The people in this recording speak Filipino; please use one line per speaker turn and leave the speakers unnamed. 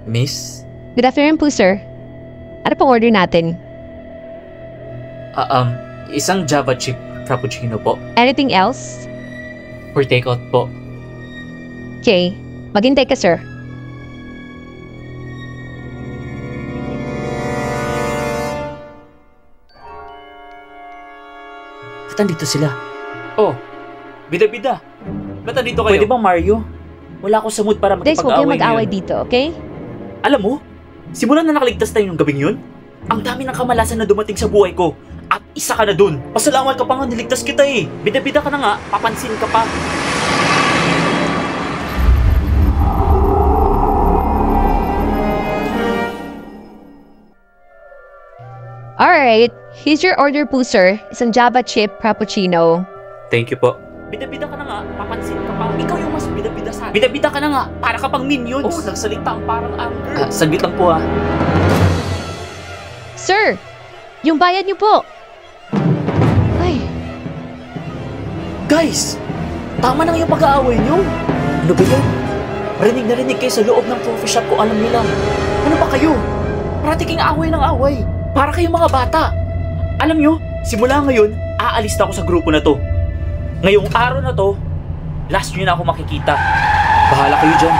Miss?
Good afternoon po, sir. Ano pong order natin?
Isang Java chip frappuccino po.
Anything else?
For takeout po.
Okay. Maghintay ka, sir.
Ba't nandito sila?
Oh, bida-bida. Ba't nandito kayo?
Pwede bang Mario? Wala ako sa mood para
Guys, huwag kayong
makipag-away
mag-away
ngayon.
dito, okay?
Alam mo, simula na nakaligtas tayo ng gabing yun, ang dami ng kamalasan na dumating sa buhay ko. At isa ka na dun. Pasalamat ka pa nga, niligtas kita eh. Bida-bida ka na nga, papansin ka pa.
Alright. Here's your order po, sir. Isang Java chip frappuccino.
Thank you po.
Bida-bida ka na nga, papansin ka pa. Ikaw yung mas bida-bida sa akin. Bida-bida ka na nga, para ka pang minions. Oo, nagsalita ang parang anger.
Saglit lang po
Sir! Yung bayad niyo po! Ay,
Guys, tama na yung pag-aaway nyo. Ano ba yan? Rinig na rinig kayo sa loob ng coffee shop ko, alam nila. Ano ba kayo? Pratiking away ng away. Para kayong mga bata. Alam nyo, simula ngayon, aalis na ako sa grupo na to. Ngayong araw na to, last nyo na ako makikita. Bahala kayo dyan.